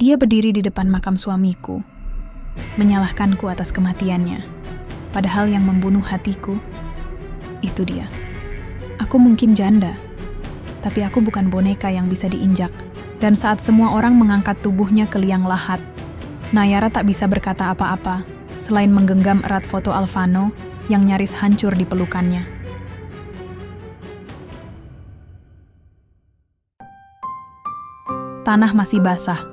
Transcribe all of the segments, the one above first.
Dia berdiri di depan makam suamiku, menyalahkanku atas kematiannya. Padahal yang membunuh hatiku, itu dia. Aku mungkin janda, tapi aku bukan boneka yang bisa diinjak. Dan saat semua orang mengangkat tubuhnya ke liang lahat, Nayara tak bisa berkata apa-apa, selain menggenggam erat foto Alvano yang nyaris hancur di pelukannya. Tanah masih basah.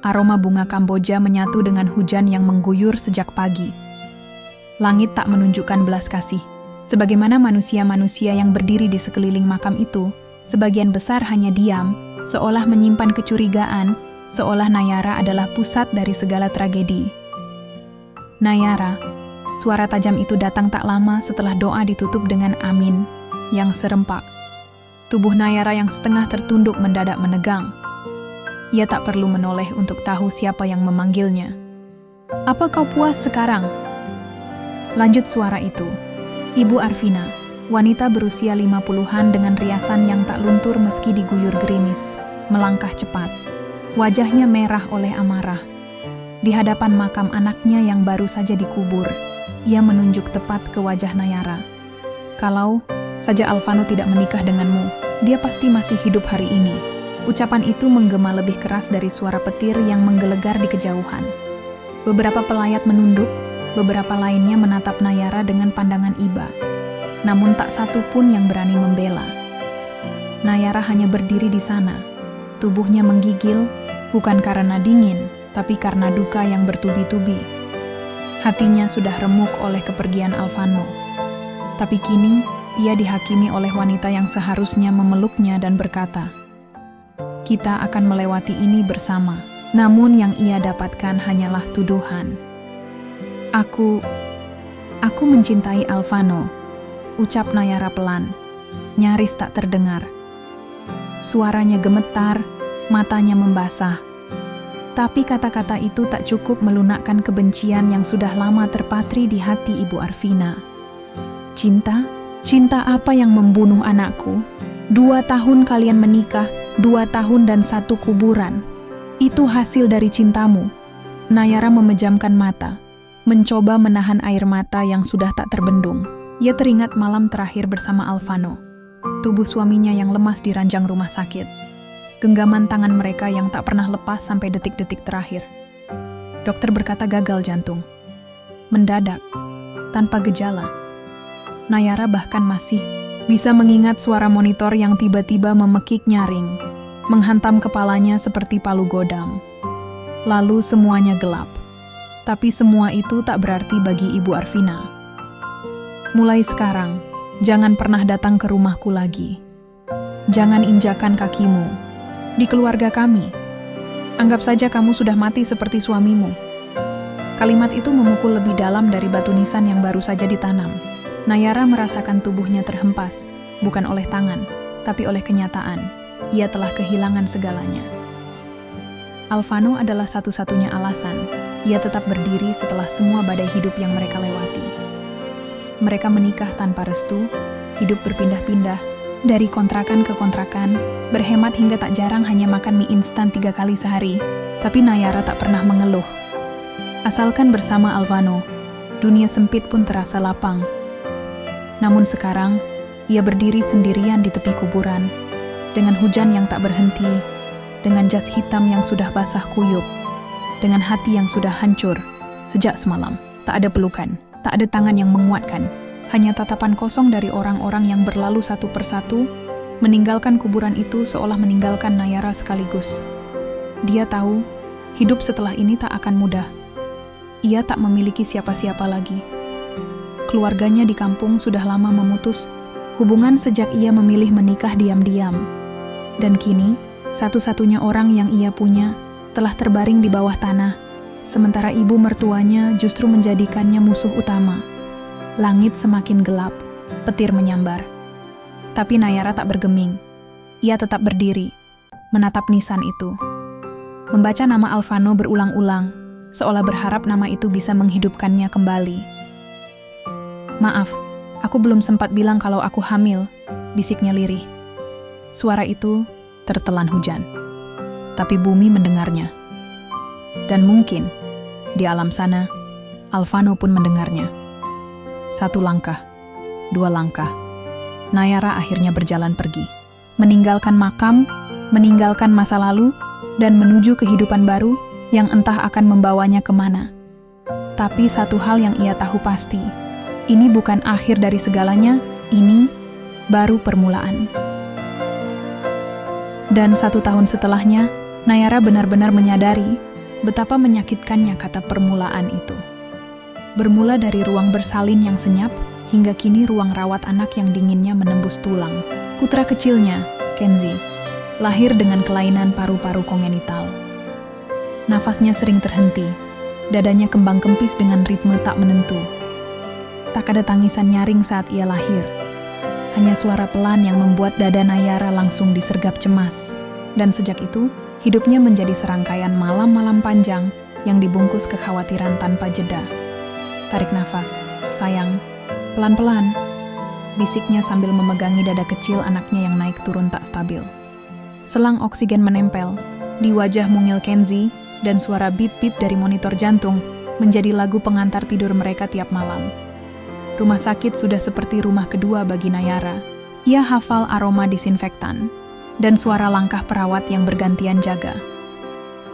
Aroma bunga Kamboja menyatu dengan hujan yang mengguyur sejak pagi. Langit tak menunjukkan belas kasih. Sebagaimana manusia-manusia yang berdiri di sekeliling makam itu, sebagian besar hanya diam, seolah menyimpan kecurigaan, seolah Nayara adalah pusat dari segala tragedi. Nayara, suara tajam itu datang tak lama setelah doa ditutup dengan amin yang serempak. Tubuh Nayara yang setengah tertunduk mendadak menegang. Ia tak perlu menoleh untuk tahu siapa yang memanggilnya. "Apa kau puas sekarang?" Lanjut suara itu. Ibu Arvina, wanita berusia 50-an dengan riasan yang tak luntur meski diguyur gerimis, melangkah cepat. Wajahnya merah oleh amarah. Di hadapan makam anaknya yang baru saja dikubur, ia menunjuk tepat ke wajah Nayara. "Kalau saja Alvano tidak menikah denganmu, dia pasti masih hidup hari ini." Ucapan itu menggema lebih keras dari suara petir yang menggelegar di kejauhan. Beberapa pelayat menunduk, beberapa lainnya menatap Nayara dengan pandangan iba. Namun tak satu pun yang berani membela. Nayara hanya berdiri di sana. Tubuhnya menggigil, bukan karena dingin, tapi karena duka yang bertubi-tubi. Hatinya sudah remuk oleh kepergian Alvano. Tapi kini, ia dihakimi oleh wanita yang seharusnya memeluknya dan berkata, "Kita akan melewati ini bersama." Namun yang ia dapatkan hanyalah tuduhan. Aku mencintai Alvano," ucap Nayara pelan, nyaris tak terdengar. Suaranya gemetar, matanya membasah. Tapi kata-kata itu tak cukup melunakkan kebencian yang sudah lama terpatri di hati Ibu Arvina. "Cinta? Cinta apa yang membunuh anakku? 2 tahun kalian menikah, 2 tahun dan 1 kuburan. Itu hasil dari cintamu." Nayara memejamkan mata, mencoba menahan air mata yang sudah tak terbendung. Ia teringat malam terakhir bersama Alvano. Tubuh suaminya yang lemas di ranjang rumah sakit. Genggaman tangan mereka yang tak pernah lepas sampai detik-detik terakhir. Dokter berkata gagal jantung. Mendadak, tanpa gejala. Nayara bahkan masih bisa mengingat suara monitor yang tiba-tiba memekik nyaring, menghantam kepalanya seperti palu godam. Lalu semuanya gelap. Tapi semua itu tak berarti bagi Ibu Arvina. "Mulai sekarang, jangan pernah datang ke rumahku lagi. Jangan injakan kakimu di keluarga kami. Anggap saja kamu sudah mati seperti suamimu." Kalimat itu memukul lebih dalam dari batu nisan yang baru saja ditanam. Nayara merasakan tubuhnya terhempas, bukan oleh tangan, tapi oleh kenyataan. Ia telah kehilangan segalanya. Alvano adalah satu-satunya alasan ia tetap berdiri setelah semua badai hidup yang mereka lewati. Mereka menikah tanpa restu, hidup berpindah-pindah, dari kontrakan ke kontrakan, berhemat hingga tak jarang hanya makan mie instan 3 kali sehari, tapi Nayara tak pernah mengeluh. Asalkan bersama Alvano, dunia sempit pun terasa lapang. Namun sekarang, ia berdiri sendirian di tepi kuburan, dengan hujan yang tak berhenti, dengan jas hitam yang sudah basah kuyup, dengan hati yang sudah hancur sejak semalam. Tak ada pelukan, tak ada tangan yang menguatkan, hanya tatapan kosong dari orang-orang yang berlalu satu persatu, meninggalkan kuburan itu seolah meninggalkan Nayara sekaligus. Dia tahu, hidup setelah ini tak akan mudah. Ia tak memiliki siapa-siapa lagi. Keluarganya di kampung sudah lama memutus hubungan sejak ia memilih menikah diam-diam. Dan kini, satu-satunya orang yang ia punya telah terbaring di bawah tanah, sementara ibu mertuanya justru menjadikannya musuh utama. Langit semakin gelap, petir menyambar. Tapi Nayara tak bergeming. Ia tetap berdiri, menatap nisan itu. Membaca nama Alvano berulang-ulang, seolah berharap nama itu bisa menghidupkannya kembali. "Maaf, aku belum sempat bilang kalau aku hamil," bisiknya lirih. Suara itu tertelan hujan. Tapi bumi mendengarnya. Dan mungkin, di alam sana, Alvano pun mendengarnya. 1 langkah, 2 langkah. Nayara akhirnya berjalan pergi. Meninggalkan makam, meninggalkan masa lalu, dan menuju kehidupan baru yang entah akan membawanya kemana. Tapi satu hal yang ia tahu pasti, ini bukan akhir dari segalanya, ini baru permulaan. Dan 1 tahun setelahnya, Nayara benar-benar menyadari betapa menyakitkannya kata permulaan itu. Bermula dari ruang bersalin yang senyap, hingga kini ruang rawat anak yang dinginnya menembus tulang. Putra kecilnya, Kenzi, lahir dengan kelainan paru-paru kongenital. Nafasnya sering terhenti, dadanya kembang kempis dengan ritme tak menentu. Tak ada tangisan nyaring saat ia lahir. Hanya suara pelan yang membuat dada Nayara langsung disergap cemas. Dan sejak itu, hidupnya menjadi serangkaian malam-malam panjang yang dibungkus kekhawatiran tanpa jeda. Tarik nafas, sayang, pelan-pelan, bisiknya sambil memegangi dada kecil anaknya yang naik turun tak stabil. Selang oksigen menempel, di wajah mungil Kenzi, dan suara bip-bip dari monitor jantung menjadi lagu pengantar tidur mereka tiap malam. Rumah sakit sudah seperti rumah kedua bagi Nayara. Ia hafal aroma disinfektan dan suara langkah perawat yang bergantian jaga.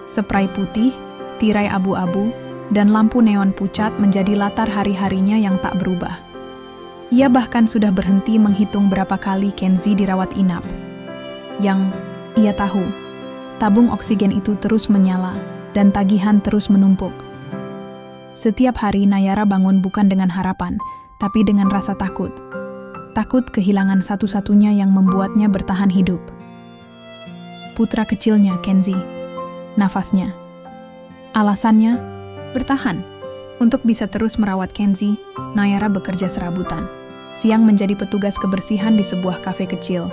Spray putih, tirai abu-abu, dan lampu neon pucat menjadi latar hari-harinya yang tak berubah. Ia bahkan sudah berhenti menghitung berapa kali Kenzi dirawat inap. Yang ia tahu, tabung oksigen itu terus menyala dan tagihan terus menumpuk. Setiap hari Nayara bangun bukan dengan harapan, tapi dengan rasa takut. Takut kehilangan satu-satunya yang membuatnya bertahan hidup. Putra kecilnya, Kenzi. Nafasnya. Alasannya, bertahan. Untuk bisa terus merawat Kenzi, Nayara bekerja serabutan. Siang menjadi petugas kebersihan di sebuah kafe kecil.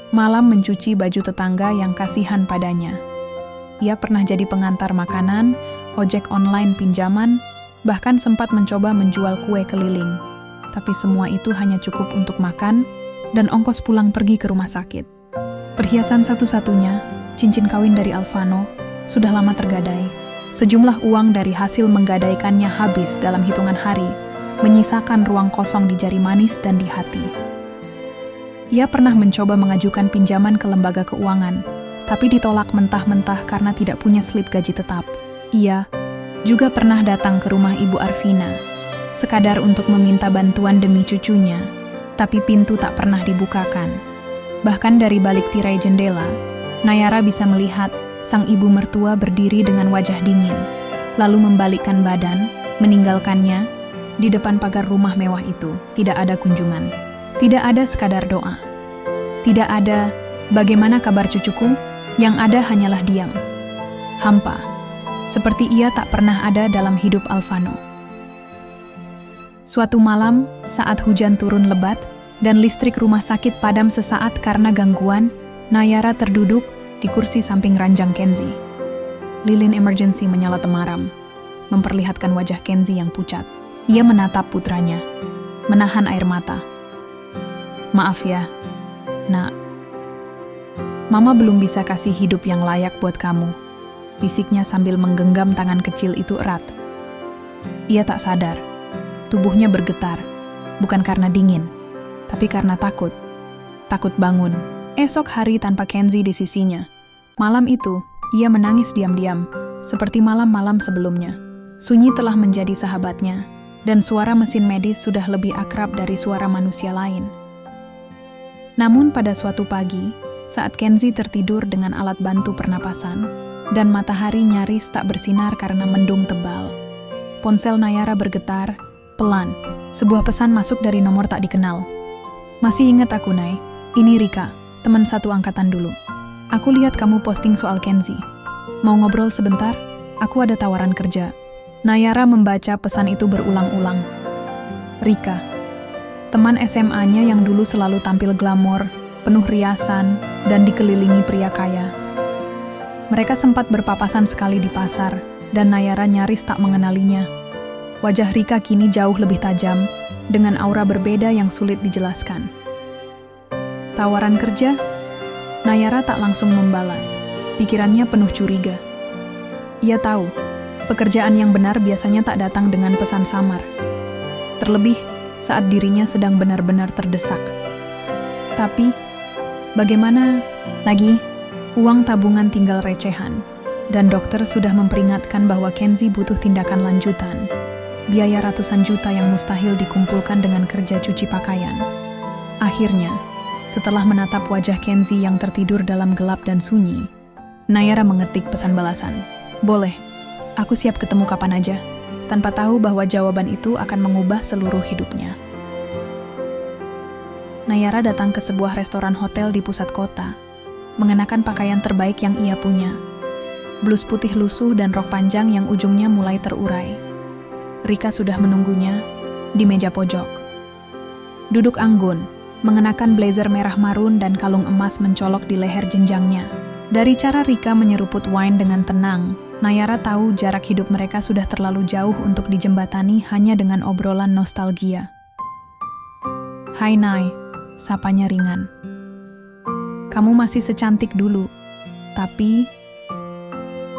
Malam mencuci baju tetangga yang kasihan padanya. Ia pernah jadi pengantar makanan, ojek online pinjaman, bahkan sempat mencoba menjual kue keliling. Tapi semua itu hanya cukup untuk makan dan ongkos pulang pergi ke rumah sakit. Perhiasan satu-satunya, cincin kawin dari Alvano, sudah lama tergadai. Sejumlah uang dari hasil menggadaikannya habis dalam hitungan hari, menyisakan ruang kosong di jari manis dan di hati. Ia pernah mencoba mengajukan pinjaman ke lembaga keuangan, tapi ditolak mentah-mentah karena tidak punya slip gaji tetap. Ia juga pernah datang ke rumah Ibu Arvina, sekadar untuk meminta bantuan demi cucunya, tapi pintu tak pernah dibukakan. Bahkan dari balik tirai jendela, Nayara bisa melihat sang ibu mertua berdiri dengan wajah dingin, lalu membalikkan badan, meninggalkannya. Di depan pagar rumah mewah itu, tidak ada kunjungan. Tidak ada sekadar doa. Tidak ada, bagaimana kabar cucuku? Yang ada hanyalah diam. Hampa. Seperti ia tak pernah ada dalam hidup Alvano. Suatu malam, saat hujan turun lebat, dan listrik rumah sakit padam sesaat karena gangguan, Nayara terduduk di kursi samping ranjang Kenzi. Lilin emergency menyala temaram, memperlihatkan wajah Kenzi yang pucat. Ia menatap putranya, menahan air mata. Maaf ya, nak. Mama belum bisa kasih hidup yang layak buat kamu, bisiknya sambil menggenggam tangan kecil itu erat. Ia tak sadar, tubuhnya bergetar, bukan karena dingin, tapi karena takut. Takut bangun, esok hari tanpa Kenzi di sisinya. Malam itu, ia menangis diam-diam, seperti malam-malam sebelumnya. Sunyi telah menjadi sahabatnya, dan suara mesin medis sudah lebih akrab dari suara manusia lain. Namun pada suatu pagi, saat Kenzi tertidur dengan alat bantu pernapasan, dan matahari nyaris tak bersinar karena mendung tebal, ponsel Nayara bergetar, pelan. Sebuah pesan masuk dari nomor tak dikenal. Masih ingat aku, Nay? Ini Rika, teman satu angkatan dulu. Aku lihat kamu posting soal Kenzi. Mau ngobrol sebentar? Aku ada tawaran kerja. Nayara membaca pesan itu berulang-ulang. Rika, teman SMA-nya yang dulu selalu tampil glamor, penuh riasan, dan dikelilingi pria kaya. Mereka sempat berpapasan sekali di pasar, dan Nayara nyaris tak mengenalinya. Wajah Rika kini jauh lebih tajam, dengan aura berbeda yang sulit dijelaskan. Tawaran kerja? Nayara tak langsung membalas. Pikirannya penuh curiga. Ia tahu, Pekerjaan yang benar biasanya tak datang dengan pesan samar. Terlebih saat dirinya sedang benar-benar terdesak. Tapi, bagaimana lagi? Uang tabungan tinggal recehan. Dan dokter sudah memperingatkan bahwa Kenzi butuh tindakan lanjutan. Biaya ratusan juta yang mustahil dikumpulkan dengan kerja cuci pakaian. Akhirnya, setelah menatap wajah Kenzi yang tertidur dalam gelap dan sunyi, Nayara mengetik pesan balasan. Boleh, aku siap ketemu kapan aja, tanpa tahu bahwa jawaban itu akan mengubah seluruh hidupnya. Nayara datang ke sebuah restoran hotel di pusat kota, mengenakan pakaian terbaik yang ia punya. Blus putih lusuh dan rok panjang yang ujungnya mulai terurai. Rika sudah menunggunya di meja pojok. Duduk anggun, mengenakan blazer merah marun dan kalung emas mencolok di leher jenjangnya. Dari cara Rika menyeruput wine dengan tenang, Nayara tahu jarak hidup mereka sudah terlalu jauh untuk dijembatani hanya dengan obrolan nostalgia. Hai Nay, sapanya ringan. Kamu masih secantik dulu, tapi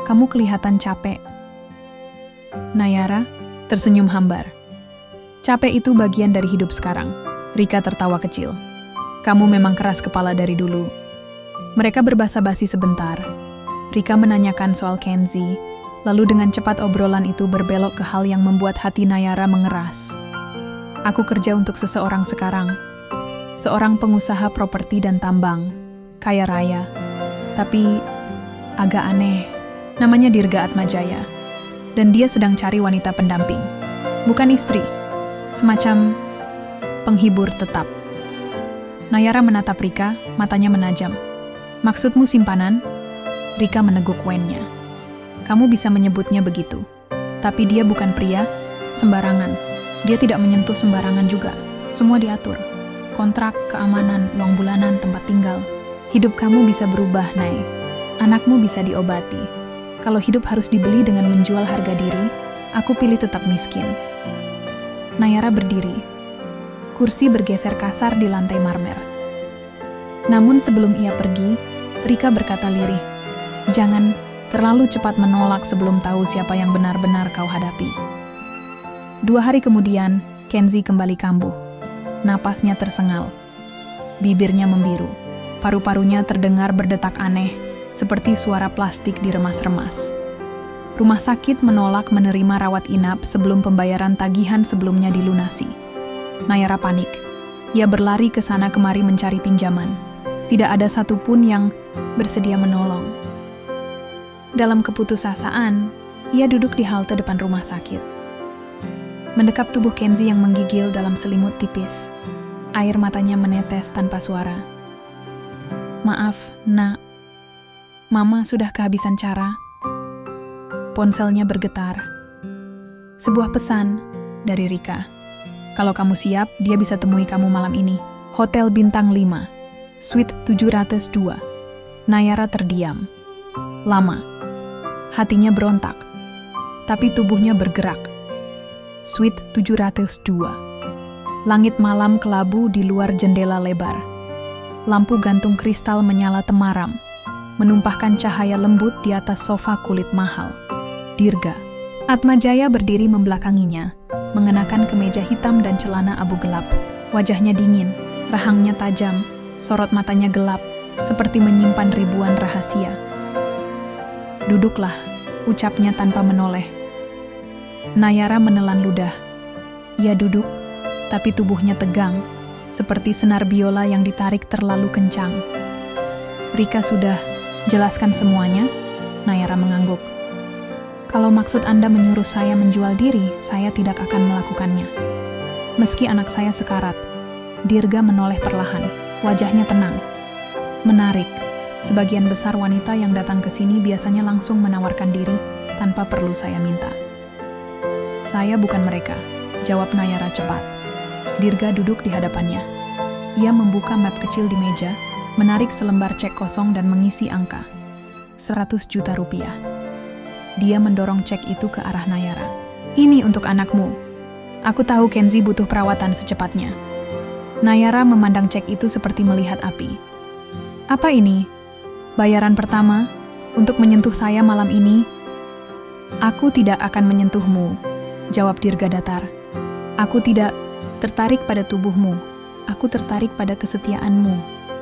kamu kelihatan capek. Nayara tersenyum hambar. Capek itu bagian dari hidup sekarang. Rika tertawa kecil. Kamu memang keras kepala dari dulu. Mereka berbasa-basi sebentar. Rika menanyakan soal Kenzi, lalu dengan cepat obrolan itu berbelok ke hal yang membuat hati Nayara mengeras. Aku kerja untuk seseorang sekarang. Seorang pengusaha properti dan tambang. Kaya raya. Tapi agak aneh. Namanya Dirga Atmajaya. Dan dia sedang cari wanita pendamping. Bukan istri. Semacam penghibur tetap. Nayara menatap Rika, matanya menajam. Maksudmu simpanan? Rika meneguk wine-nya. Kamu bisa menyebutnya begitu. Tapi dia bukan pria sembarangan. Dia tidak menyentuh sembarangan juga. Semua diatur. Kontrak, keamanan, uang bulanan, tempat tinggal. Hidup kamu bisa berubah, Nay. Anakmu bisa diobati. Kalau hidup harus dibeli dengan menjual harga diri, aku pilih tetap miskin. Nayara berdiri. Kursi bergeser kasar di lantai marmer. Namun sebelum ia pergi, Rika berkata lirih, jangan terlalu cepat menolak sebelum tahu siapa yang benar-benar kau hadapi. 2 hari kemudian, Kenzi kembali kambuh. Napasnya tersengal. Bibirnya membiru. Paru-parunya terdengar berdetak aneh, seperti suara plastik diremas-remas. Rumah sakit menolak menerima rawat inap sebelum pembayaran tagihan sebelumnya dilunasi. Nayara panik. Ia berlari ke sana kemari mencari pinjaman. Tidak ada satupun yang bersedia menolong. Dalam keputusasaan, ia duduk di halte depan rumah sakit. Mendekap tubuh Kenzi yang menggigil dalam selimut tipis. Air matanya menetes tanpa suara. Maaf, Nak. Mama sudah kehabisan cara. Ponselnya bergetar. Sebuah pesan dari Rika. Kalau kamu siap, dia bisa temui kamu malam ini. Hotel Bintang 5, Suite 702. Nayara terdiam. Lama. Hatinya berontak. Tapi tubuhnya bergerak. Suite 702. Langit malam kelabu di luar jendela lebar. Lampu gantung kristal menyala temaram, menumpahkan cahaya lembut di atas sofa kulit mahal. Dirga Atmajaya berdiri membelakanginya, mengenakan kemeja hitam dan celana abu gelap. Wajahnya dingin, rahangnya tajam, sorot matanya gelap, seperti menyimpan ribuan rahasia. Duduklah, ucapnya tanpa menoleh. Nayara menelan ludah. Ia duduk, tapi tubuhnya tegang, seperti senar biola yang ditarik terlalu kencang. Rika sudah jelaskan semuanya, Nayara mengangguk. Kalau maksud Anda menyuruh saya menjual diri, saya tidak akan melakukannya. Meski anak saya sekarat, Dirga menoleh perlahan, wajahnya tenang. Menarik, sebagian besar wanita yang datang ke sini biasanya langsung menawarkan diri tanpa perlu saya minta. Saya bukan mereka, jawab Nayara cepat. Dirga duduk di hadapannya. Ia membuka map kecil di meja, menarik selembar cek kosong dan mengisi angka. 100 juta rupiah. Dia mendorong cek itu ke arah Nayara. Ini untuk anakmu. Aku tahu Kenzi butuh perawatan secepatnya. Nayara memandang cek itu seperti melihat api. Apa ini? Bayaran pertama untuk menyentuh saya malam ini? Aku tidak akan menyentuhmu, jawab Dirga datar. Aku tidak tertarik pada tubuhmu. Aku tertarik pada kesetiaanmu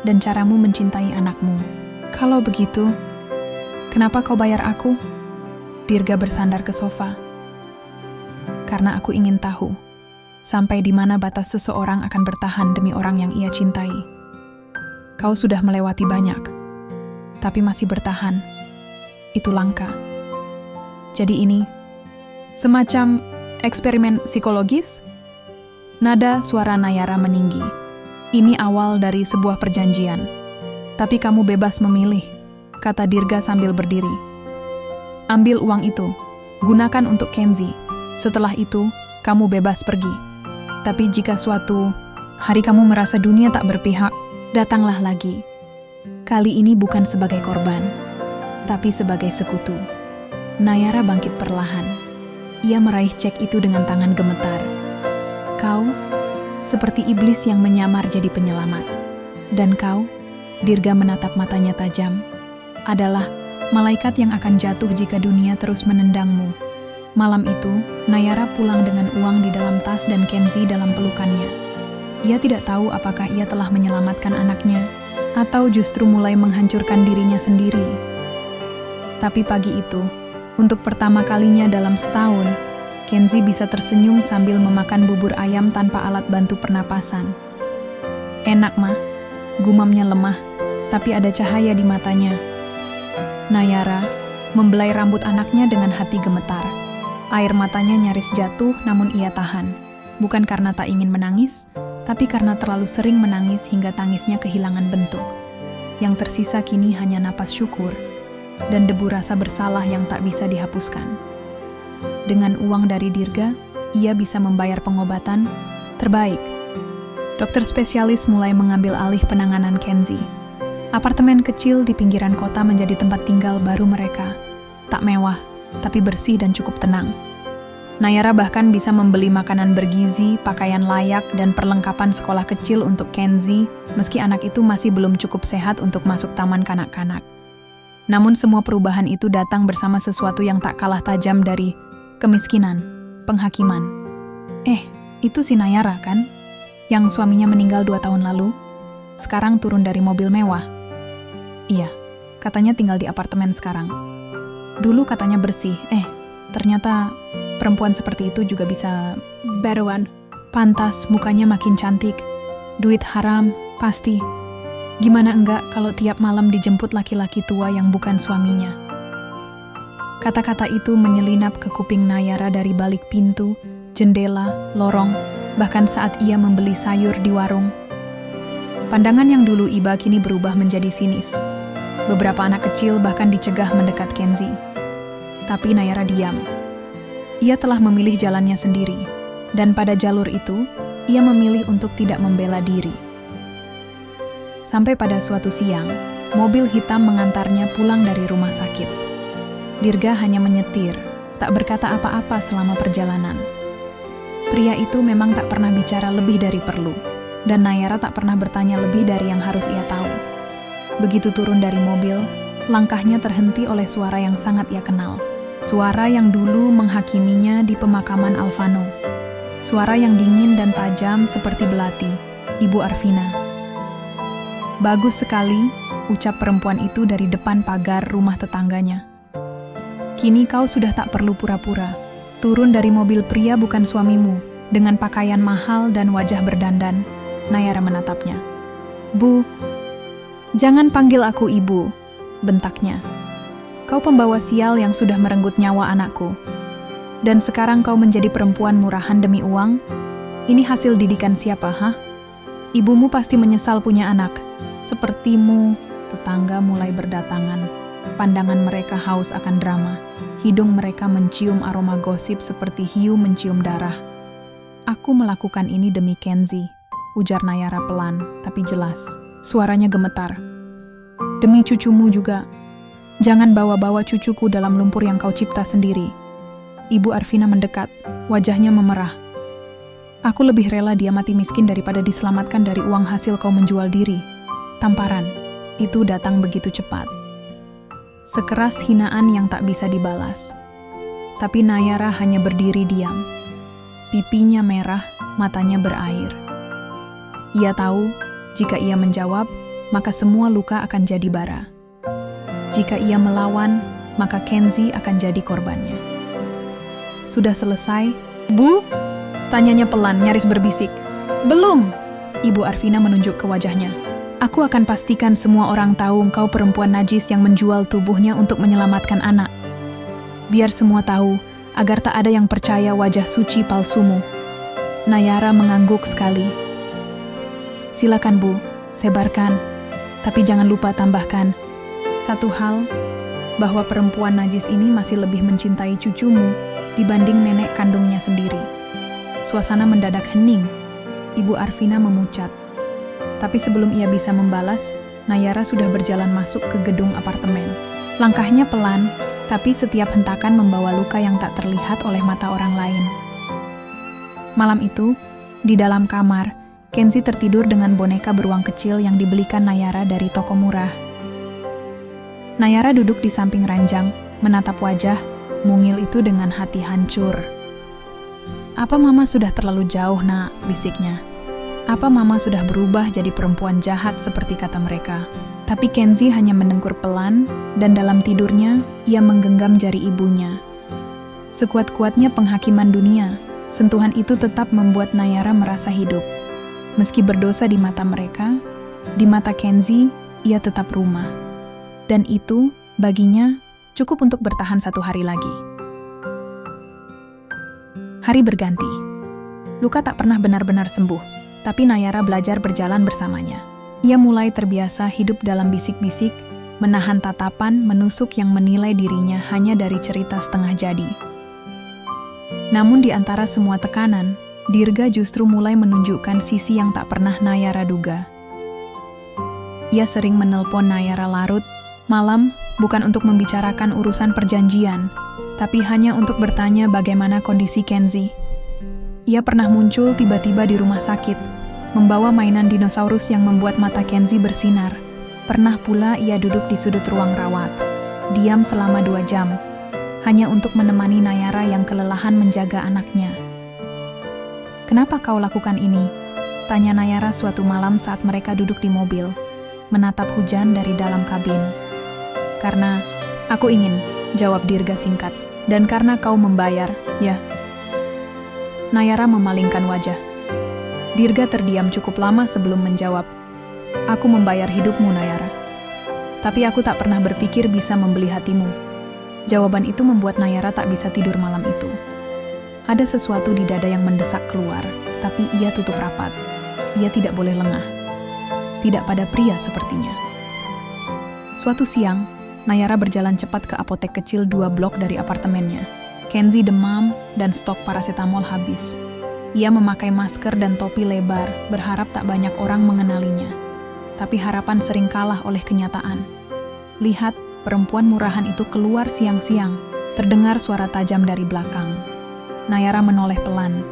dan caramu mencintai anakmu. Kalau begitu, kenapa kau bayar aku? Dirga bersandar ke sofa. Karena aku ingin tahu sampai di mana batas seseorang akan bertahan demi orang yang ia cintai. Kau sudah melewati banyak, tapi masih bertahan. Itu langka. Jadi ini semacam eksperimen psikologis? Nada suara Nayara meninggi. Ini awal dari sebuah perjanjian. Tapi kamu bebas memilih, kata Dirga sambil berdiri. Ambil uang itu, gunakan untuk Kenzi. Setelah itu, kamu bebas pergi. Tapi jika suatu hari kamu merasa dunia tak berpihak, datanglah lagi. Kali ini bukan sebagai korban, tapi sebagai sekutu. Nayara bangkit perlahan. Ia meraih cek itu dengan tangan gemetar. Kau, seperti iblis yang menyamar jadi penyelamat. Dan kau, Dirga menatap matanya tajam, adalah malaikat yang akan jatuh jika dunia terus menendangmu. Malam itu, Nayara pulang dengan uang di dalam tas dan Kenzi dalam pelukannya. Ia tidak tahu apakah ia telah menyelamatkan anaknya, atau justru mulai menghancurkan dirinya sendiri. Tapi pagi itu, untuk pertama kalinya dalam setahun, Kenzi bisa tersenyum sambil memakan bubur ayam tanpa alat bantu pernapasan. Enak, Ma, gumamnya lemah, tapi ada cahaya di matanya. Nayara membelai rambut anaknya dengan hati gemetar. Air matanya nyaris jatuh, namun ia tahan. Bukan karena tak ingin menangis, tapi karena terlalu sering menangis hingga tangisnya kehilangan bentuk. Yang tersisa kini hanya napas syukur dan debu rasa bersalah yang tak bisa dihapuskan. Dengan uang dari Dirga, ia bisa membayar pengobatan terbaik. Dokter spesialis mulai mengambil alih penanganan Kenzi. Apartemen kecil di pinggiran kota menjadi tempat tinggal baru mereka. Tak mewah, tapi bersih dan cukup tenang. Nayara bahkan bisa membeli makanan bergizi, pakaian layak, dan perlengkapan sekolah kecil untuk Kenzi, meski anak itu masih belum cukup sehat untuk masuk taman kanak-kanak. Namun semua perubahan itu datang bersama sesuatu yang tak kalah tajam dari kemiskinan, penghakiman. Itu si Nayara kan? Yang suaminya meninggal 2 tahun lalu? Sekarang turun dari mobil mewah. Iya, katanya tinggal di apartemen sekarang. Dulu katanya bersih, ternyata perempuan seperti itu juga bisa beruan. Pantas mukanya makin cantik. Duit haram, pasti. Gimana enggak kalau tiap malam dijemput laki-laki tua yang bukan suaminya. Kata-kata itu menyelinap ke kuping Nayara dari balik pintu, jendela, lorong, bahkan saat ia membeli sayur di warung. Pandangan yang dulu iba kini berubah menjadi sinis. Beberapa anak kecil bahkan dicegah mendekat Kenzi. Tapi Nayara diam. Ia telah memilih jalannya sendiri, dan pada jalur itu, ia memilih untuk tidak membela diri. Sampai pada suatu siang, mobil hitam mengantarnya pulang dari rumah sakit. Dirga hanya menyetir, tak berkata apa-apa selama perjalanan. Pria itu memang tak pernah bicara lebih dari perlu, dan Nayara tak pernah bertanya lebih dari yang harus ia tahu. Begitu turun dari mobil, langkahnya terhenti oleh suara yang sangat ia kenal. Suara yang dulu menghakiminya di pemakaman Alvano. Suara yang dingin dan tajam seperti belati, Ibu Arvina. Bagus sekali, ucap perempuan itu dari depan pagar rumah tetangganya. Kini kau sudah tak perlu pura-pura. Turun dari mobil pria bukan suamimu, dengan pakaian mahal dan wajah berdandan. Nayara menatapnya. Bu, jangan panggil aku ibu, bentaknya. Kau pembawa sial yang sudah merenggut nyawa anakku. Dan sekarang kau menjadi perempuan murahan demi uang? Ini hasil didikan siapa, hah? Ibumu pasti menyesal punya anak. Sepertimu, tetangga mulai berdatangan. Pandangan mereka haus akan drama. Hidung mereka mencium aroma gosip seperti hiu mencium darah. Aku melakukan ini demi Kenzi, ujar Nayara pelan, tapi jelas. Suaranya gemetar. Demi cucumu juga. Jangan bawa-bawa cucuku dalam lumpur yang kau cipta sendiri. Ibu Arvina mendekat, wajahnya memerah. Aku lebih rela dia mati miskin daripada diselamatkan dari uang hasil kau menjual diri. Tamparan, itu datang begitu cepat. Sekeras hinaan yang tak bisa dibalas. Tapi Nayara hanya berdiri diam. Pipinya merah, matanya berair. Ia tahu, jika ia menjawab, maka semua luka akan jadi bara. Jika ia melawan, maka Kenzi akan jadi korbannya. Sudah selesai? Bu? Tanyanya pelan, nyaris berbisik. Belum! Ibu Arvina menunjuk ke wajahnya. Aku akan pastikan semua orang tahu engkau perempuan najis yang menjual tubuhnya untuk menyelamatkan anak. Biar semua tahu, agar tak ada yang percaya wajah suci palsumu. Nayara mengangguk sekali. Silakan Bu, sebarkan. Tapi jangan lupa tambahkan satu hal, bahwa perempuan najis ini masih lebih mencintai cucumu dibanding nenek kandungnya sendiri. Suasana mendadak hening. Ibu Arvina memucat. Tapi sebelum ia bisa membalas, Nayara sudah berjalan masuk ke gedung apartemen. Langkahnya pelan, tapi setiap hentakan membawa luka yang tak terlihat oleh mata orang lain. Malam itu, di dalam kamar, Kenzi tertidur dengan boneka beruang kecil yang dibelikan Nayara dari toko murah. Nayara duduk di samping ranjang, menatap wajah mungil itu dengan hati hancur. Apa Mama sudah terlalu jauh, Nak? Bisiknya. Apa Mama sudah berubah jadi perempuan jahat seperti kata mereka? Tapi Kenzi hanya mendengkur pelan, dan dalam tidurnya, ia menggenggam jari ibunya. Sekuat-kuatnya penghakiman dunia, sentuhan itu tetap membuat Nayara merasa hidup. Meski berdosa di mata mereka, di mata Kenzi, ia tetap rumah. Dan itu, baginya, cukup untuk bertahan 1 hari lagi. Hari berganti. Luka tak pernah benar-benar sembuh, tapi Nayara belajar berjalan bersamanya. Ia mulai terbiasa hidup dalam bisik-bisik, menahan tatapan menusuk yang menilai dirinya hanya dari cerita setengah jadi. Namun di antara semua tekanan, Dirga justru mulai menunjukkan sisi yang tak pernah Nayara duga. Ia sering menelpon Nayara larut malam, bukan untuk membicarakan urusan perjanjian, tapi hanya untuk bertanya bagaimana kondisi Kenzi. Ia pernah muncul tiba-tiba di rumah sakit, membawa mainan dinosaurus yang membuat mata Kenzi bersinar. Pernah pula ia duduk di sudut ruang rawat, diam selama 2 jam, hanya untuk menemani Nayara yang kelelahan menjaga anaknya. "Kenapa kau lakukan ini?" tanya Nayara suatu malam saat mereka duduk di mobil, menatap hujan dari dalam kabin. "Karena aku ingin," jawab Dirga singkat. "Dan karena kau membayar, ya." Nayara memalingkan wajah. Dirga terdiam cukup lama sebelum menjawab. "Aku membayar hidupmu, Nayara. Tapi aku tak pernah berpikir bisa membeli hatimu." Jawaban itu membuat Nayara tak bisa tidur malam itu. Ada sesuatu di dada yang mendesak keluar, tapi ia tutup rapat. Ia tidak boleh lengah. Tidak pada pria sepertinya. Suatu siang, Nayara berjalan cepat ke apotek kecil 2 blok dari apartemennya. Kenzi demam dan stok paracetamol habis. Ia memakai masker dan topi lebar, berharap tak banyak orang mengenalinya. Tapi harapan sering kalah oleh kenyataan. Lihat, perempuan murahan itu keluar siang-siang. Terdengar suara tajam dari belakang. Nayara menoleh pelan.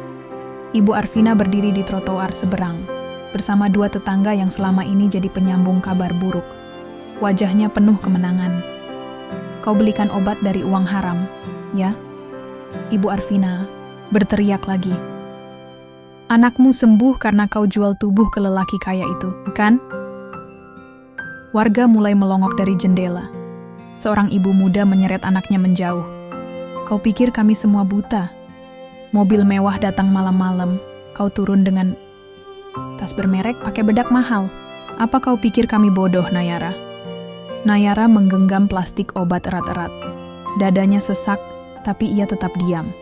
Ibu Arvina berdiri di trotoar seberang, bersama 2 tetangga yang selama ini jadi penyambung kabar buruk. Wajahnya penuh kemenangan. "Kau belikan obat dari uang haram, ya?" Ibu Arvina berteriak lagi. "Anakmu sembuh karena kau jual tubuh ke lelaki kaya itu, kan?" Warga mulai melongok dari jendela. Seorang ibu muda menyeret anaknya menjauh. "Kau pikir kami semua buta? Mobil mewah datang malam-malam, kau turun dengan tas bermerek pakai bedak mahal. Apa kau pikir kami bodoh, Nayara?" Nayara menggenggam plastik obat erat-erat. Dadanya sesak, tapi ia tetap diam.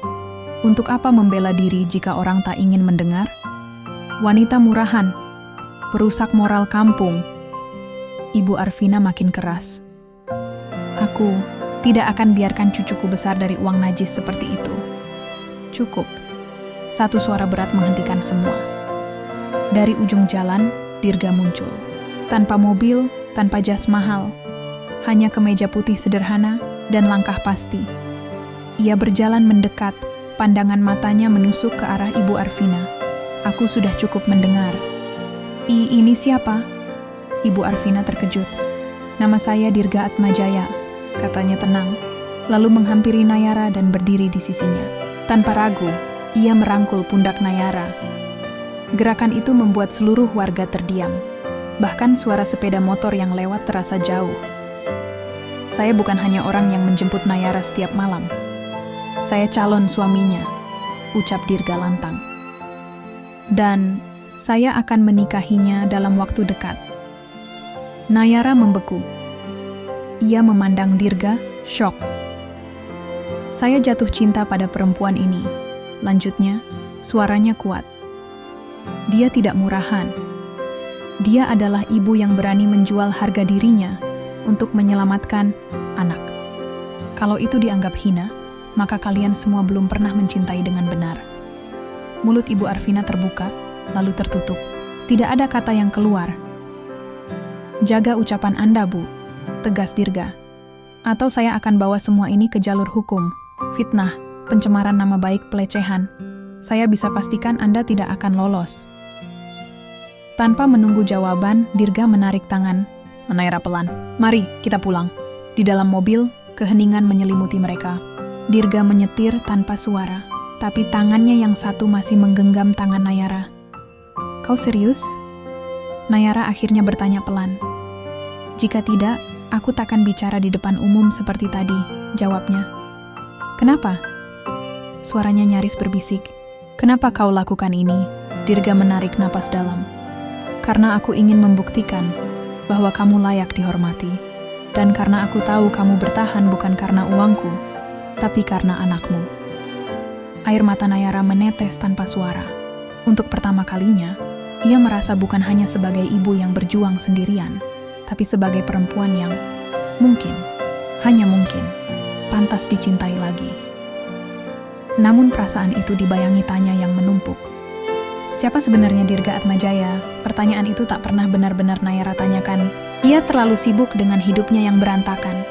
Untuk apa membela diri jika orang tak ingin mendengar? Wanita murahan, perusak moral kampung. Ibu Arvina makin keras. "Aku tidak akan biarkan cucuku besar dari uang najis seperti itu." "Cukup." Satu suara berat menghentikan semua. Dari ujung jalan, Dirga muncul. Tanpa mobil, tanpa jas mahal. Hanya kemeja putih sederhana dan langkah pasti. Ia berjalan mendekat, pandangan matanya menusuk ke arah Ibu Arvina. "Aku sudah cukup mendengar." Ini siapa?" Ibu Arvina terkejut. "Nama saya Dirga Atmajaya," katanya tenang. lalu menghampiri Nayara dan berdiri di sisinya. Tanpa ragu, ia merangkul pundak Nayara. Gerakan itu membuat seluruh warga terdiam. Bahkan suara sepeda motor yang lewat terasa jauh. Saya bukan hanya orang yang menjemput Nayara setiap malam. Saya calon suaminya, ucap Dirga lantang. Dan saya akan menikahinya dalam waktu dekat. Nayara membeku. Ia memandang Dirga, syok. Saya jatuh cinta pada perempuan ini. Lanjutnya, suaranya kuat. Dia tidak murahan. Dia adalah ibu yang berani menjual harga dirinya untuk menyelamatkan anak. Kalau itu dianggap hina, maka kalian semua belum pernah mencintai dengan benar. Mulut Ibu Arvina terbuka, lalu tertutup. Tidak ada kata yang keluar. Jaga ucapan Anda, Bu, tegas Dirga. Atau saya akan bawa semua ini ke jalur hukum. Fitnah, pencemaran nama baik, pelecehan. Saya bisa pastikan Anda tidak akan lolos. Tanpa menunggu jawaban, Dirga menarik tangan Nayara pelan. Mari, kita pulang. Di dalam mobil, keheningan menyelimuti mereka. Dirga menyetir tanpa suara, tapi tangannya yang satu masih menggenggam tangan Nayara. Kau serius? Nayara akhirnya bertanya pelan. Jika tidak, aku takkan bicara di depan umum seperti tadi, jawabnya. Kenapa? Suaranya nyaris berbisik. Kenapa kau lakukan ini? Dirga menarik napas dalam. Karena aku ingin membuktikan bahwa kamu layak dihormati. Dan karena aku tahu kamu bertahan bukan karena uangku, tapi karena anakmu. Air mata Nayara menetes tanpa suara. Untuk pertama kalinya, ia merasa bukan hanya sebagai ibu yang berjuang sendirian, tapi sebagai perempuan yang mungkin, hanya mungkin, pantas dicintai lagi. Namun perasaan itu dibayangi tanya yang menumpuk. Siapa sebenarnya Dirga Atmajaya? Pertanyaan itu tak pernah benar-benar Nayara tanyakan. Ia terlalu sibuk dengan hidupnya yang berantakan.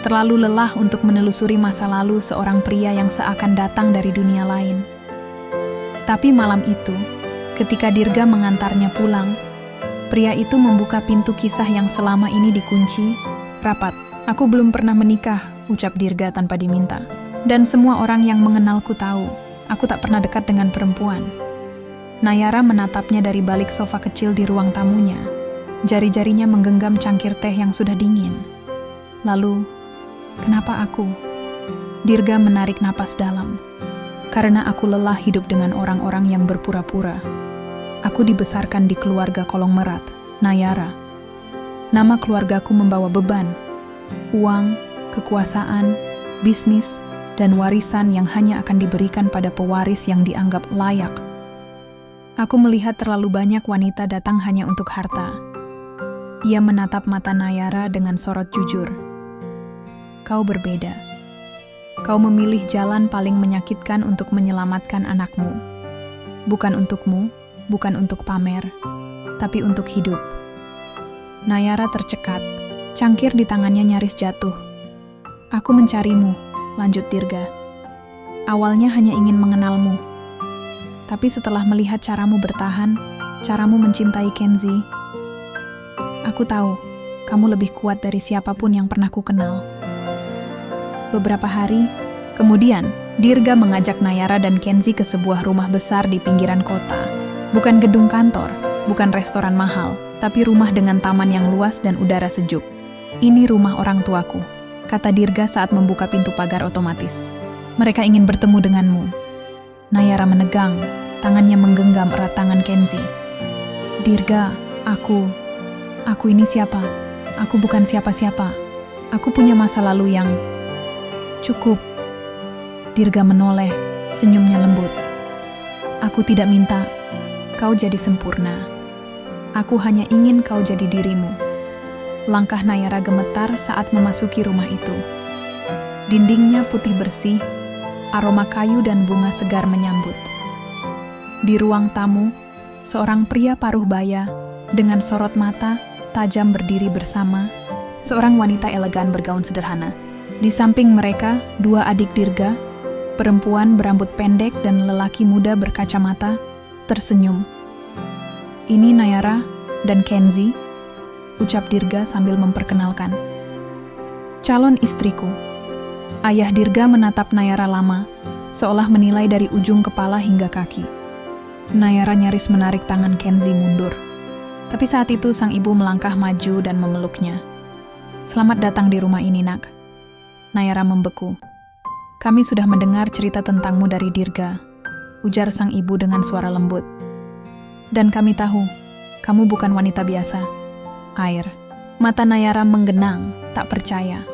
Terlalu lelah untuk menelusuri masa lalu seorang pria yang seakan datang dari dunia lain. Tapi malam itu, ketika Dirga mengantarnya pulang, pria itu membuka pintu kisah yang selama ini dikunci, rapat. Aku belum pernah menikah, ucap Dirga tanpa diminta. Dan semua orang yang mengenalku tahu, aku tak pernah dekat dengan perempuan. Nayara menatapnya dari balik sofa kecil di ruang tamunya. Jari-jarinya menggenggam cangkir teh yang sudah dingin. Lalu, kenapa aku? Dirga menarik napas dalam. Karena aku lelah hidup dengan orang-orang yang berpura-pura. Aku dibesarkan di keluarga kolong merat, Nayara. Nama keluargaku membawa beban. Uang, kekuasaan, bisnis, dan warisan yang hanya akan diberikan pada pewaris yang dianggap layak. Aku melihat terlalu banyak wanita datang hanya untuk harta. Ia menatap mata Nayara dengan sorot jujur. Kau berbeda. Kau memilih jalan paling menyakitkan untuk menyelamatkan anakmu. Bukan untukmu, bukan untuk pamer, tapi untuk hidup. Nayara tercekat. Cangkir di tangannya nyaris jatuh. Aku mencarimu, lanjut Dirga. Awalnya hanya ingin mengenalmu. Tapi setelah melihat caramu bertahan, caramu mencintai Kenzi, aku tahu kamu lebih kuat dari siapapun yang pernah ku kenal. Beberapa hari kemudian, Dirga mengajak Nayara dan Kenzi ke sebuah rumah besar di pinggiran kota. Bukan gedung kantor, bukan restoran mahal, tapi rumah dengan taman yang luas dan udara sejuk. Ini rumah orang tuaku, kata Dirga saat membuka pintu pagar otomatis. Mereka ingin bertemu denganmu. Nayara menegang, tangannya menggenggam erat tangan Kenzi. Dirga, aku ini siapa? Aku bukan siapa-siapa. Aku punya masa lalu yang cukup. Dirga menoleh, senyumnya lembut. Aku tidak minta kau jadi sempurna. Aku hanya ingin kau jadi dirimu. Langkah Nayara gemetar saat memasuki rumah itu. Dindingnya putih bersih, aroma kayu dan bunga segar menyambut. Di ruang tamu, seorang pria paruh baya dengan sorot mata tajam berdiri bersama seorang wanita elegan bergaun sederhana. Di samping mereka, dua adik Dirga, perempuan berambut pendek dan lelaki muda berkacamata, tersenyum. Ini Nayara dan Kenzi, ucap Dirga sambil memperkenalkan. Calon istriku. Ayah Dirga menatap Nayara lama, seolah menilai dari ujung kepala hingga kaki. Nayara nyaris menarik tangan Kenzi mundur. Tapi saat itu sang ibu melangkah maju dan memeluknya. "Selamat datang di rumah ini, nak." Nayara membeku. "Kami sudah mendengar cerita tentangmu dari Dirga," ujar sang ibu dengan suara lembut. "Dan kami tahu, kamu bukan wanita biasa." Air. Mata Nayara menggenang, tak percaya.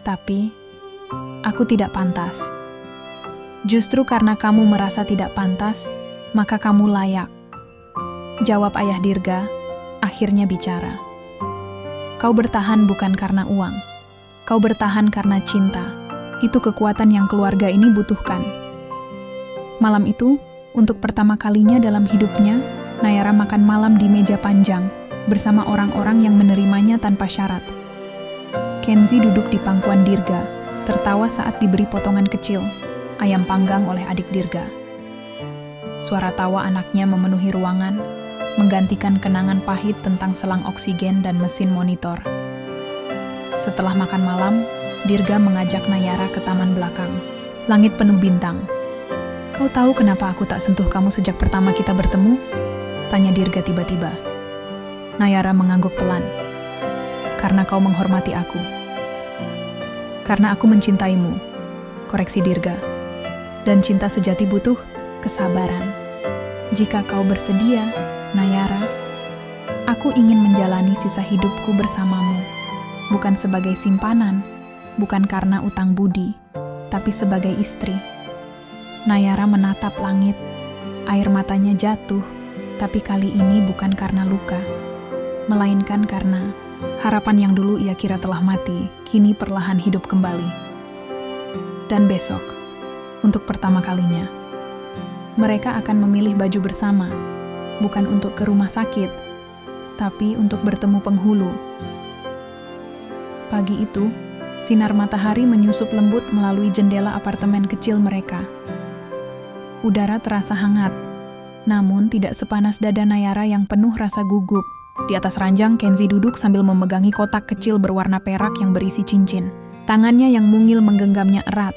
"Tapi, aku tidak pantas. Justru karena kamu merasa tidak pantas, maka kamu layak," jawab ayah Dirga, akhirnya bicara. "Kau bertahan bukan karena uang. Kau bertahan karena cinta. Itu kekuatan yang keluarga ini butuhkan." Malam itu, untuk pertama kalinya dalam hidupnya, Nayara makan malam di meja panjang bersama orang-orang yang menerimanya tanpa syarat. Kenzi duduk di pangkuan Dirga, tertawa saat diberi potongan kecil, ayam panggang oleh adik Dirga. Suara tawa anaknya memenuhi ruangan, menggantikan kenangan pahit tentang selang oksigen dan mesin monitor. Setelah makan malam, Dirga mengajak Nayara ke taman belakang. Langit penuh bintang. "Kau tahu kenapa aku tak sentuh kamu sejak pertama kita bertemu?" tanya Dirga tiba-tiba. Nayara mengangguk pelan. "Karena kau menghormati aku." "Karena aku mencintaimu," koreksi Dirga. "Dan cinta sejati butuh kesabaran. Jika kau bersedia, Nayara, aku ingin menjalani sisa hidupku bersamamu. Bukan sebagai simpanan, bukan karena utang budi, tapi sebagai istri." Nayara menatap langit. Air matanya jatuh, tapi kali ini bukan karena luka, melainkan karena harapan yang dulu ia kira telah mati, kini perlahan hidup kembali. Dan besok, untuk pertama kalinya, mereka akan memilih baju bersama, bukan untuk ke rumah sakit, tapi untuk bertemu penghulu. Pagi itu, sinar matahari menyusup lembut melalui jendela apartemen kecil mereka. Udara terasa hangat, namun tidak sepanas dada Nayara yang penuh rasa gugup. Di atas ranjang, Kenzi duduk sambil memegangi kotak kecil berwarna perak yang berisi cincin. Tangannya yang mungil menggenggamnya erat,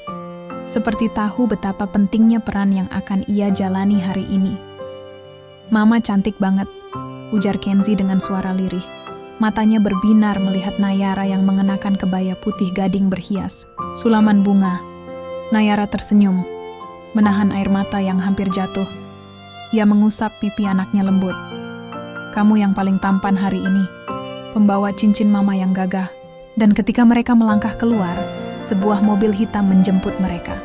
seperti tahu betapa pentingnya peran yang akan ia jalani hari ini. "Mama cantik banget," ujar Kenzi dengan suara lirih. Matanya berbinar melihat Nayara yang mengenakan kebaya putih gading berhias, sulaman bunga. Nayara tersenyum, menahan air mata yang hampir jatuh. Ia mengusap pipi anaknya lembut. "Kamu yang paling tampan hari ini, pembawa cincin mama yang gagah." Dan ketika mereka melangkah keluar, sebuah mobil hitam menjemput mereka.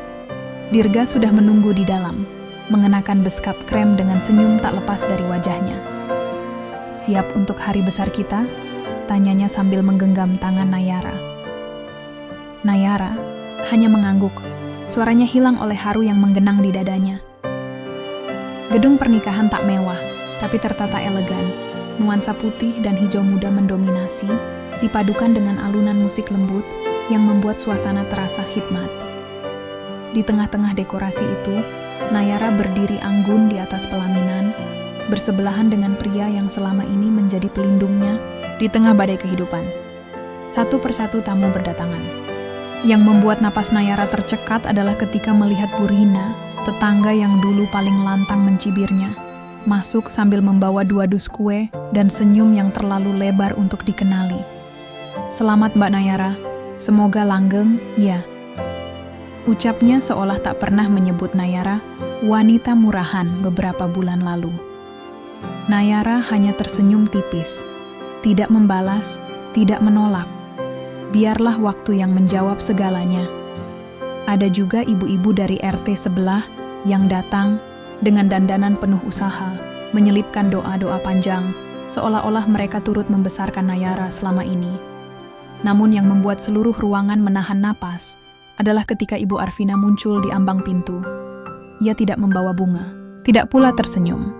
Dirga sudah menunggu di dalam, mengenakan beskap krem dengan senyum tak lepas dari wajahnya. "Siap untuk hari besar kita?" tanyanya sambil menggenggam tangan Nayara. Nayara hanya mengangguk, suaranya hilang oleh haru yang menggenang di dadanya. Gedung pernikahan tak mewah, tapi tertata elegan. Nuansa putih dan hijau muda mendominasi, dipadukan dengan alunan musik lembut yang membuat suasana terasa khidmat. Di tengah-tengah dekorasi itu, Nayara berdiri anggun di atas pelaminan, bersebelahan dengan pria yang selama ini menjadi pelindungnya di tengah badai kehidupan. Satu persatu tamu berdatangan. Yang membuat napas Nayara tercekat adalah ketika melihat Bu Rina, tetangga yang dulu paling lantang mencibirnya, masuk sambil membawa 2 dus kue dan senyum yang terlalu lebar untuk dikenali. "Selamat Mbak Nayara, semoga langgeng, ya." Ucapnya seolah tak pernah menyebut Nayara wanita murahan beberapa bulan lalu. Nayara hanya tersenyum tipis, tidak membalas, tidak menolak. Biarlah waktu yang menjawab segalanya. Ada juga ibu-ibu dari RT sebelah yang datang dengan dandanan penuh usaha, menyelipkan doa-doa panjang, seolah-olah mereka turut membesarkan Nayara selama ini. Namun yang membuat seluruh ruangan menahan napas adalah ketika Ibu Arvina muncul di ambang pintu. Ia tidak membawa bunga, tidak pula tersenyum.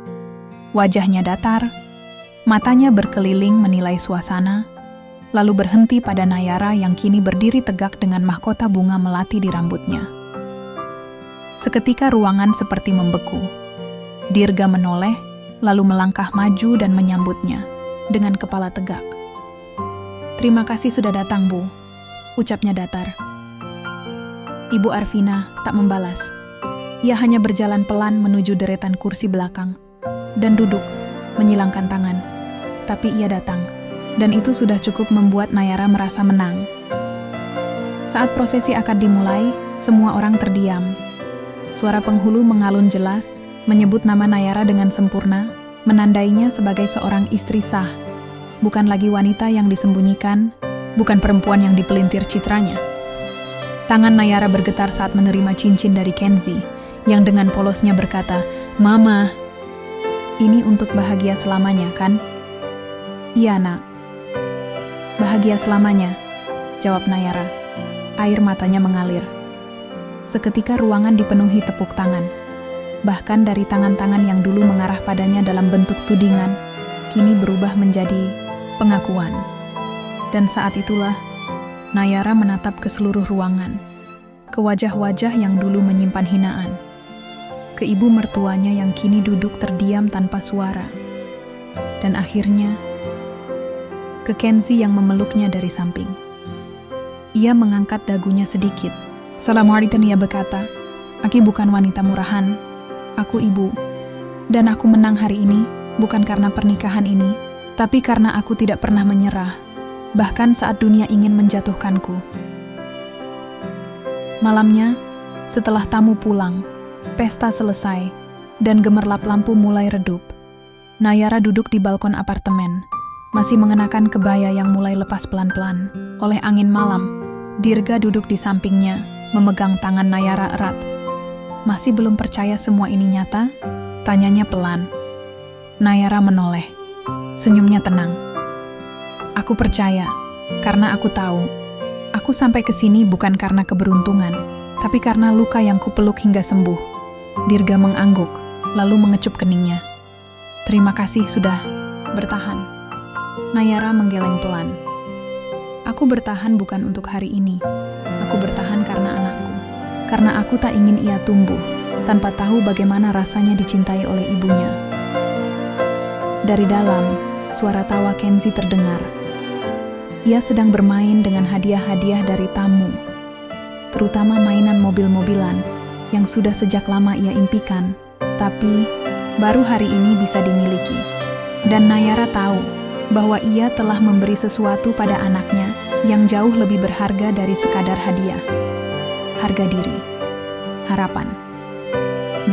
Wajahnya datar, matanya berkeliling menilai suasana, lalu berhenti pada Nayara yang kini berdiri tegak dengan mahkota bunga melati di rambutnya. Seketika ruangan seperti membeku. Dirga menoleh, lalu melangkah maju dan menyambutnya dengan kepala tegak. "Terima kasih sudah datang, Bu," ucapnya datar. Ibu Arvina tak membalas. Ia hanya berjalan pelan menuju deretan kursi belakang dan duduk, menyilangkan tangan. Tapi ia datang, dan itu sudah cukup membuat Nayara merasa menang. Saat prosesi akad dimulai, semua orang terdiam. Suara penghulu mengalun jelas, menyebut nama Nayara dengan sempurna, menandainya sebagai seorang istri sah. Bukan lagi wanita yang disembunyikan, bukan perempuan yang dipelintir citranya. Tangan Nayara bergetar saat menerima cincin dari Kenzi, yang dengan polosnya berkata, "Mama, ini untuk bahagia selamanya, kan?" "Iya, nak." "Bahagia selamanya," jawab Nayara. Air matanya mengalir. Seketika ruangan dipenuhi tepuk tangan. Bahkan dari tangan-tangan yang dulu mengarah padanya dalam bentuk tudingan, kini berubah menjadi pengakuan. Dan saat itulah, Nayara menatap ke seluruh ruangan, ke wajah-wajah yang dulu menyimpan hinaan, ke ibu mertuanya yang kini duduk terdiam tanpa suara, dan akhirnya ke Kenzi yang memeluknya dari samping. Ia mengangkat dagunya sedikit. "Assalamualaikum," ia berkata. "Aki bukan wanita murahan. Aku ibu. Dan aku menang hari ini, bukan karena pernikahan ini, tapi karena aku tidak pernah menyerah, bahkan saat dunia ingin menjatuhkanku." Malamnya, setelah tamu pulang, pesta selesai, dan gemerlap lampu mulai redup. Nayara duduk di balkon apartemen, masih mengenakan kebaya yang mulai lepas pelan-pelan oleh angin malam. Dirga duduk di sampingnya, memegang tangan Nayara erat. "Masih belum percaya semua ini nyata?" tanyanya pelan. Nayara menoleh. Senyumnya tenang. "Aku percaya, karena aku tahu. Aku sampai ke sini bukan karena keberuntungan, tapi karena luka yang kupeluk hingga sembuh." Dirga mengangguk, lalu mengecup keningnya. "Terima kasih sudah bertahan." Nayara menggeleng pelan. "Aku bertahan bukan untuk hari ini. Aku bertahan karena anakku. Karena aku tak ingin ia tumbuh tanpa tahu bagaimana rasanya dicintai oleh ibunya." Dari dalam, suara tawa Kenzi terdengar. Ia sedang bermain dengan hadiah-hadiah dari tamu, terutama mainan mobil-mobilan yang sudah sejak lama ia impikan, tapi baru hari ini bisa dimiliki. Dan Nayara tahu bahwa ia telah memberi sesuatu pada anaknya yang jauh lebih berharga dari sekadar hadiah. Harga diri, harapan,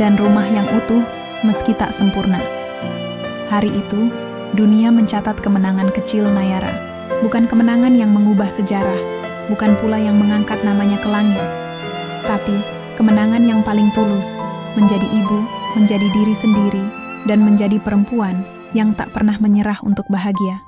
dan rumah yang utuh meski tak sempurna. Hari itu, dunia mencatat kemenangan kecil Nayara. Bukan kemenangan yang mengubah sejarah, bukan pula yang mengangkat namanya ke langit, tapi kemenangan yang paling tulus, menjadi ibu, menjadi diri sendiri, dan menjadi perempuan yang tak pernah menyerah untuk bahagia.